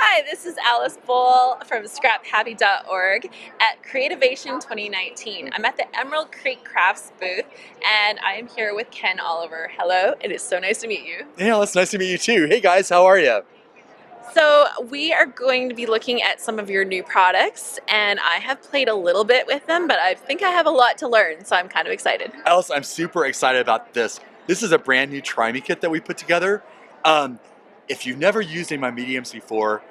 Hi, this is Alice Bull from scraphappy.org at Creativation 2019. I'm at the Emerald Creek Crafts booth and I am here with Ken Oliver. Hello, it is so nice to meet you. Yeah, it's nice to meet you too. Hey guys, how are you? So we are going to be looking at some of your new products and I have played a little bit with them, but I think I have a lot to learn, so I'm kind of excited. Alice, I'm super excited about this. This is a brand new Try Me kit that we put together. If you've never used any of my mediums before,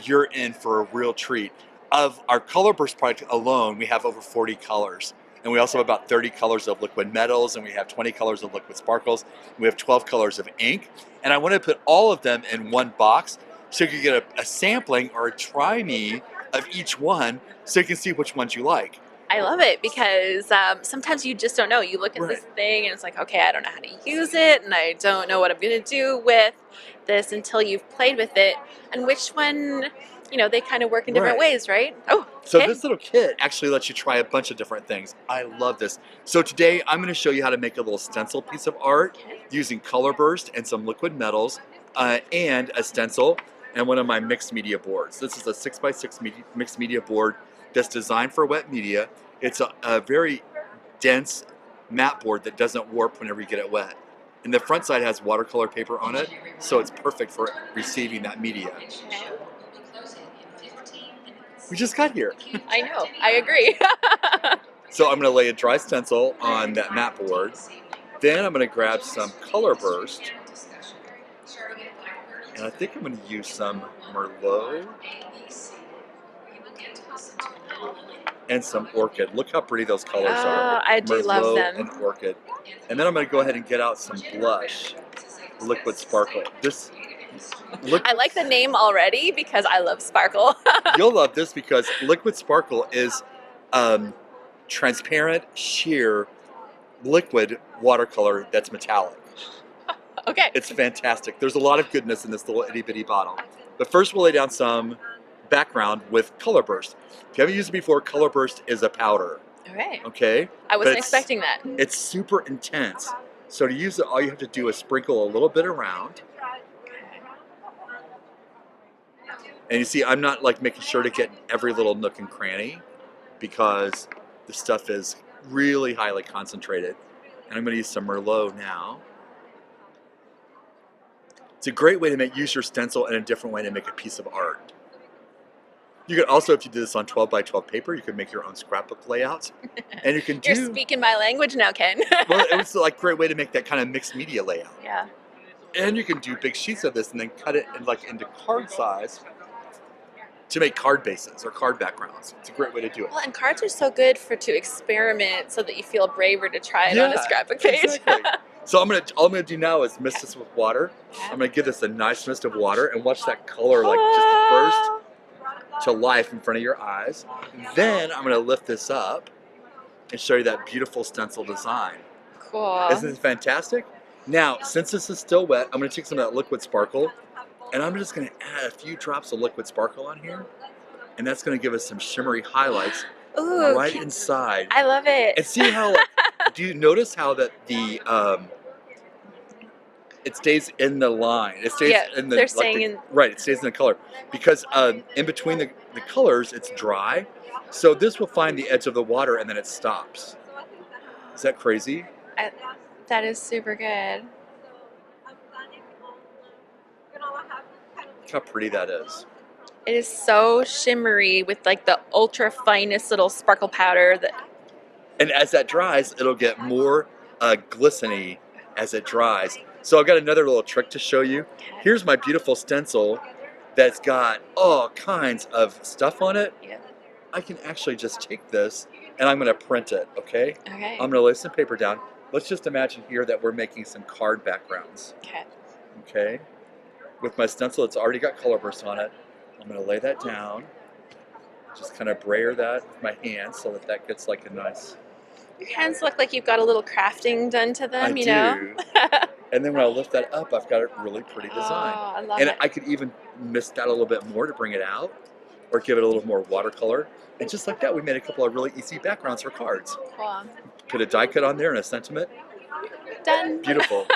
you're in for a real treat. Of our Color Burst product alone, we have over 40 colors. And we also have about 30 colors of liquid metals, and we have 20 colors of liquid sparkles. And we have 12 colors of ink. And I want to put all of them in one box so you can get a sampling or a try me of each one so you can see which ones you like. I love it because sometimes you just don't know. You look at this thing and it's like, okay, I don't know how to use it and I don't know what I'm going to do with this until you've played with it. And which one, you know, they kind of work in different ways, right? Oh, so this little kit actually lets you try a bunch of different things. I love this. So today I'm going to show you how to make a little stencil piece of art using Color Burst and some liquid metals and a stencil and one of my mixed media boards. This is a 6x6 mixed media board that's designed for wet media. It's a very dense matte board that doesn't warp whenever you get it wet. And the front side has watercolor paper on it, so it's perfect for receiving that media. We just got here. I know, I agree. So I'm going to lay a dry stencil on that matte board. Then I'm going to grab some Color Burst. And I think I'm going to use some Merlot and some Orchid. Look how pretty those colors are. I do love them. And Orchid. And then I'm going to go ahead and get out some blush, Liquid Sparkle. I like the name already because I love sparkle. You'll love this because Liquid Sparkle is transparent, sheer, liquid watercolor that's metallic. Okay. It's fantastic. There's a lot of goodness in this little itty bitty bottle. But first we'll lay down some background with Color Burst. If you haven't used it before, Color Burst is a powder. Okay. Okay? I wasn't expecting that. It's super intense. So to use it, all you have to do is sprinkle a little bit around. And you see, I'm not like making sure to get every little nook and cranny because the stuff is really highly concentrated. And I'm going to use some Merlot now. It's a great way to use your stencil and a different way to make a piece of art. You could also, if you did this on 12 by 12 paper, you could make your own scrapbook layout. And you can do... You're speaking my language now, Ken. Well, it was like a great way to make that kind of mixed media layout. Yeah. And you can do big sheets of this and then cut it into card size to make card bases or card backgrounds. It's a great way to do it. Well, and cards are so good to experiment so that you feel braver to try it on a scrapbook page. Exactly. So all I'm gonna do now is mist this with water. I'm gonna give this a nice mist of water and watch that color like just burst to life in front of your eyes. Then I'm gonna lift this up and show you that beautiful stencil design. Cool. Isn't it fantastic? Now, since this is still wet, I'm gonna take some of that liquid sparkle and I'm just gonna add a few drops of liquid sparkle on here. And that's gonna give us some shimmery highlights right inside. I love it. And see how, do you notice how that it stays in the line? It stays in the, they're staying in. Right, it stays in the color. Because in between the colors, it's dry. So this will find the edge of the water and then it stops. Is that crazy? That is super good. Look how pretty that is. It is so shimmery with like the ultra finest little sparkle powder. And as that dries, it'll get more glistening as it dries. So I've got another little trick to show you. Here's my beautiful stencil that's got all kinds of stuff on it. Yeah. I can actually just take this and I'm going to print it, okay? Okay. I'm going to lay some paper down. Let's just imagine here that we're making some card backgrounds. Okay. Okay. With my stencil, it's already got Color Burst on it. I'm going to lay that down. Just kind of brayer that with my hands so that gets like a nice... Your hands look like you've got a little crafting done to them, you know? And then when I lift that up, I've got a really pretty design. Oh, I love it. And I could even mist that a little bit more to bring it out or give it a little more watercolor. And just like that, we made a couple of really easy backgrounds for cards. Cool. Put a die cut on there and a sentiment. Done. Beautiful.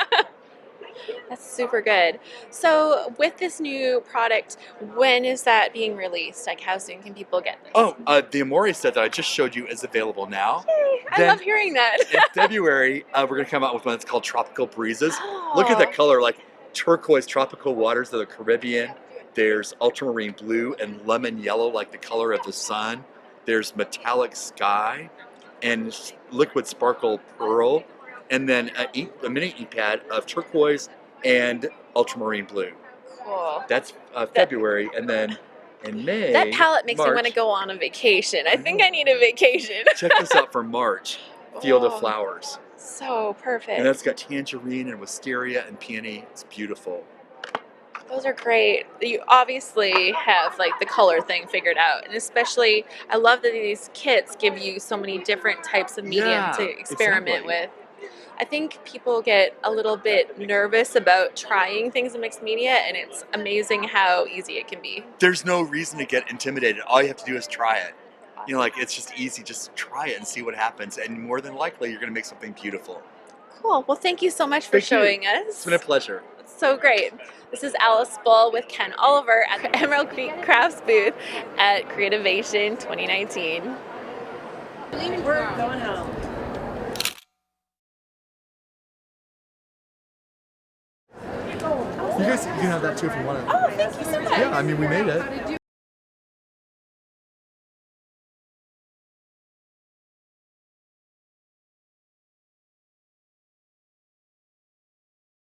That's super good. So, with this new product, when is that being released? Like, how soon can people get this? Oh, the Amore set that I just showed you is available now. Yay! I Then love hearing that. in February, we're going to come out with one that's called Tropical Breezes. Look at the Oh, color, like turquoise tropical waters of the Caribbean. There's ultramarine blue and lemon yellow, like the color of the sun. There's metallic sky and liquid sparkle pearl. And then a mini ink pad of turquoise and ultramarine blue. cool. That's That February. And then in May, that palette makes me March, want to go on a vacation. I think know. I need a vacation. Check this out for March. Field of Oh, Flowers. so And perfect. that's got tangerine and wisteria and peony. It's beautiful. Those are great. You obviously have like the color thing figured out, and especially I love that these kits give you so many different types of medium Yeah, to experiment exactly. with. I think people get a little bit nervous about trying things in mixed media, and it's amazing how easy it can be. There's no reason to get intimidated. All you have to do is try it. You know, like it's just easy. Just try it and see what happens. And more than likely, you're going to make something beautiful. Cool. Well, thank you so much for Thank you. showing It's us. been a pleasure. It's so great. This is Alice Bull with Ken Oliver at the Emerald Creek Crafts booth at Creativation 2019. We're going home. You can have that too if you want it. Oh, thank you so much. Yeah, I mean, we made it.